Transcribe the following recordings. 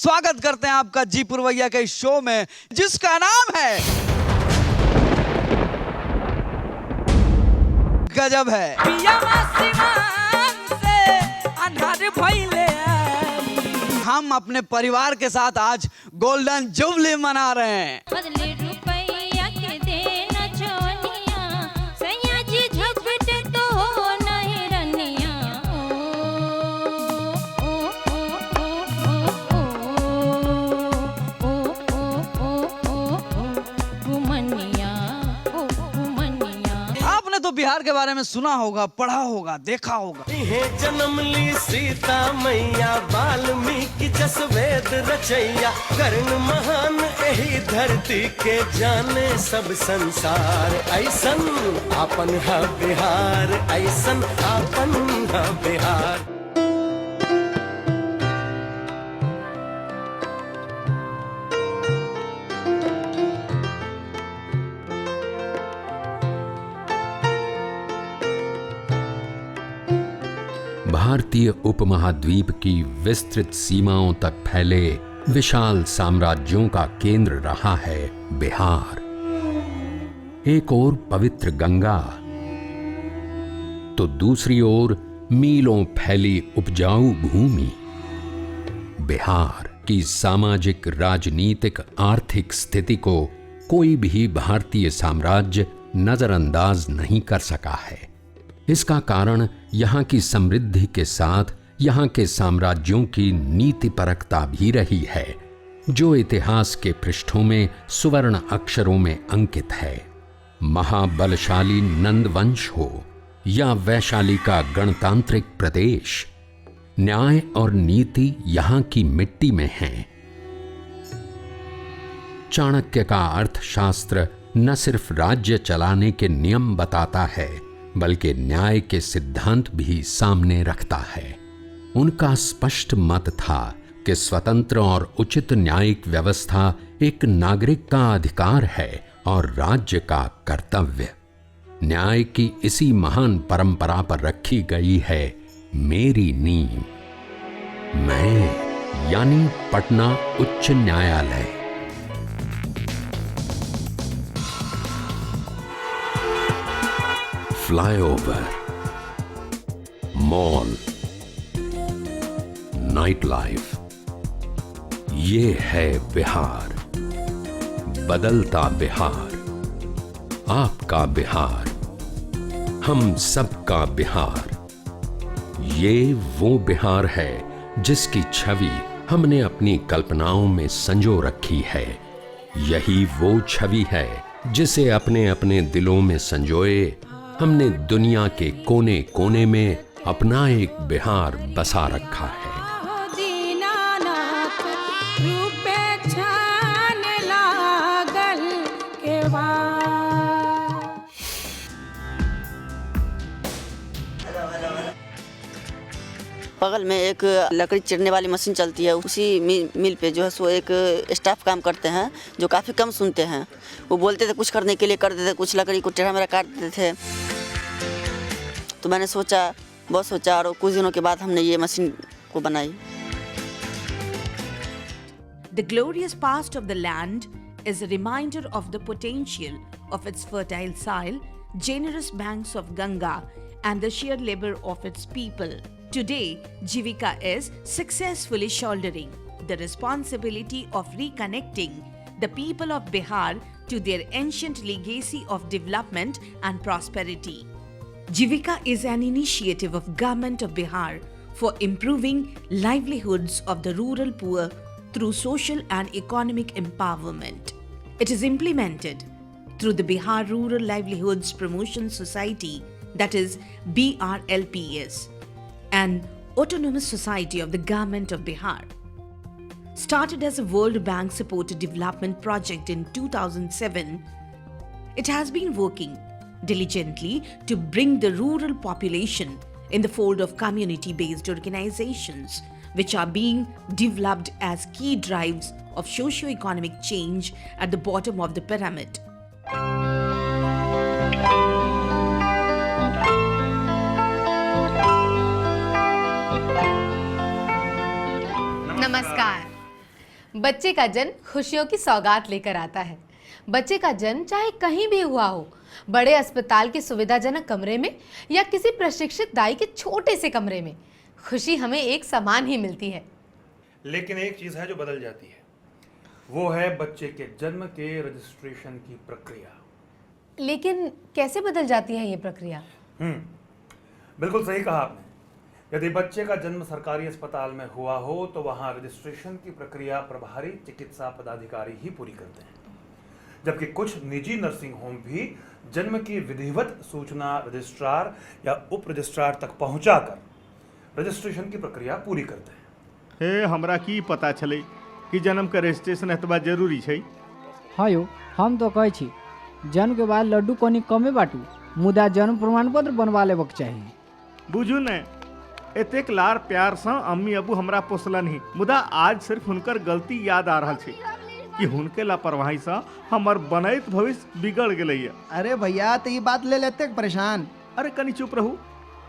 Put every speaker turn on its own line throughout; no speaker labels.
स्वागत करते हैं आपका जी पुरवैया के शो में, जिसका नाम है गजब है। हम अपने परिवार के साथ आज गोल्डन जुबली मना रहे हैं। तो बिहार के बारे में सुना होगा, पढ़ा होगा, देखा होगा।
जन्म ली सीता मैया, वाल्मीकि जस वेद रचैया, कर्ण महान यही धरती के जाने सब संसार। ऐसन आपन है बिहार, ऐसन आपन है बिहार।
भारतीय उपमहाद्वीप की विस्तृत सीमाओं तक फैले विशाल साम्राज्यों का केंद्र रहा है बिहार। एक ओर पवित्र गंगा, तो दूसरी ओर मीलों फैली उपजाऊ भूमि। बिहार की सामाजिक, राजनीतिक, आर्थिक स्थिति को कोई भी भारतीय साम्राज्य नजरअंदाज नहीं कर सका है। इसका कारण यहाँ की समृद्धि के साथ यहाँ के साम्राज्यों की नीतिपरकता भी रही है, जो इतिहास के पृष्ठों में सुवर्ण अक्षरों में अंकित है। महाबलशाली नंद वंश हो या वैशाली का गणतांत्रिक प्रदेश, न्याय और नीति यहाँ की मिट्टी में है। चाणक्य का अर्थशास्त्र न सिर्फ राज्य चलाने के नियम बताता है, बल्कि न्याय के सिद्धांत भी सामने रखता है। उनका स्पष्ट मत था कि स्वतंत्र और उचित न्यायिक व्यवस्था एक नागरिक का अधिकार है और राज्य का कर्तव्य। न्याय की इसी महान परंपरा पर रखी गई है मेरी नींव, मैं यानी पटना उच्च न्यायालय। फ्लाईओवर, मॉल, नाइट लाइफ, ये है बिहार। बदलता बिहार, आपका बिहार, हम सबका बिहार। ये वो बिहार है जिसकी छवि हमने अपनी कल्पनाओं में संजो रखी है। यही वो छवि है जिसे अपने अपने दिलों में संजोए हमने दुनिया के कोने कोने में अपना एक बिहार बसा रखा है।
बगल में एक लकड़ी चिरने वाली मशीन चलती है। उसी मिल पे जो है सो एक स्टाफ काम करते हैं जो काफ़ी कम सुनते हैं। वो बोलते थे कुछ करने के लिए कर देते, कुछ लकड़ी को टेढ़ा मेढ़ा काट देते थे। तो मैंने सोचा, बहुत सोचा, और कुछ दिनों के बाद हमने ये मशीन को बनाई।
The glorious past of the land is a reminder of the potential of its fertile soil, generous banks of Ganga, and the sheer labor of its people. Today, Jivika is successfully shouldering the responsibility of reconnecting the people of Bihar to their ancient legacy of development and prosperity. Jivika is an initiative of Government of Bihar for improving livelihoods of the rural poor through social and economic empowerment. It is implemented through the Bihar Rural Livelihoods Promotion Society, that is BRLPS, an autonomous society of the Government of Bihar. Started as a World Bank supported development project in 2007, it has been working diligently to bring the rural population in the fold of community-based organizations, which are being developed as key drives of socio-economic change at the bottom of the pyramid.
नमस्कार। बच्चे का जन्म खुशियों की सौगात लेकर आता है। बच्चे का जन्म चाहे कहीं भी हुआ हो, बड़े अस्पताल के सुविधाजनक कमरे में या किसी प्रशिक्षित दाई के छोटे से कमरे में, खुशी हमें एक समान ही मिलती है।
लेकिन एक चीज है जो बदल जाती है, वो है बच्चे के जन्म के रजिस्ट्रेशन की प्रक्रिया।
लेकिन कैसे बदल जाती है ये प्रक्रिया?
बिल्कुल सही कहा आपने। यदि बच्चे का जन्म सरकारी अस्पताल में हुआ हो तो वहां रजिस्ट्रेशन की प्रक्रिया प्रभारी चिकित्सा पदाधिकारी ही पूरी करते हैं, जबकि कुछ निजी नर्सिंग होम भी जन्म की विधिवत सूचना रजिस्ट्रार या उप रजिस्ट्रार तक पहुंचाकर रजिस्ट्रेशन की प्रक्रिया पूरी करते हैं।
हे हमरा की पता चले कि जन्म के रजिस्ट्रेशन एतबा जरूरी छै?
हाँ यो, हम तो कहै छी जन्म के बाद लड्डू कनी कमे बाटू, मुदा जन्म प्रमाण पत्र बनवा लेबक चाही।
बुझू ने, एतेक लार प्यार से अम्मी अबू हमरा पोसलन ही, मुदा आज सिर्फ हुनकर गलती याद आ रहा छै कि हुनके लापरवाही से हमर बनैत भविष्य बिगड़ गेलै है।
अरे भैया तो ये बात ले लेते परेशान।
अरे कनी चुप रहू,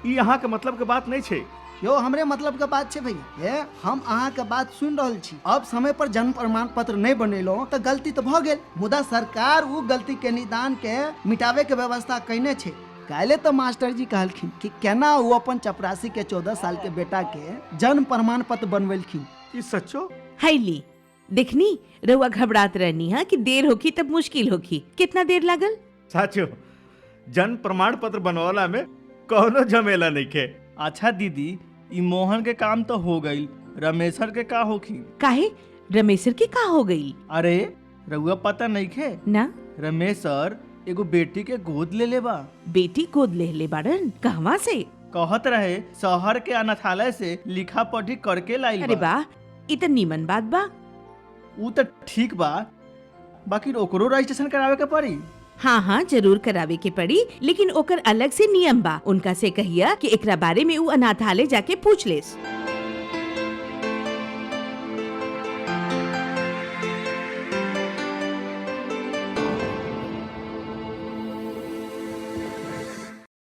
ई यहाँ के मतलब के बात नहीं छै।
यो हमरे मतलब के बात छे भैया, ये हम अहाँ के बात सुन रहल छी। अब समय पर जन्म प्रमाण पत्र नहीं बनेलो तो गलती तो भ गेल, मुदा सरकार वो गलती के निदान के मिटावे के व्यवस्था कैने छे। काले तो मास्टर जी कहलखिन कि केना वो अपन चपरासी के 14 साल के बेटा के जन्म प्रमाण पत्र बनवेलखिन।
ई सच्चो?
हाईली देखनी रहुआ घबरात रहनी है कि देर होगी तब मुश्किल होगी। कितना देर लागल?
साचो, जन्म प्रमाण पत्र बनवाला में कोनो झमेला नहीं के।
अच्छा दीदी, ई मोहन के काम तो हो गई, रमेशर के का होखी?
काहे रमेशर के का हो गई?
अरे रहुआ पता नहीं खे
ना,
रमेशर एगो बेटी के गोद ले लेबा।
बेटी गोद ले बाड़न? कहवा से?
कहत रहे शहर के अनाथालय से लिखा पढ़ी करके लाई।
अरे वाह, ई त नीमन बात बा।
ऊ तो ठीक बा, बाकी ओकरो रजिस्ट्रेशन करावे के पड़ी।
हाँ हाँ जरूर करावे के पड़ी, लेकिन ओकर अलग से नियम बा। उनका से कहिया कि एकरा बारे में ऊ अनाथालय जाके पूछ लेस।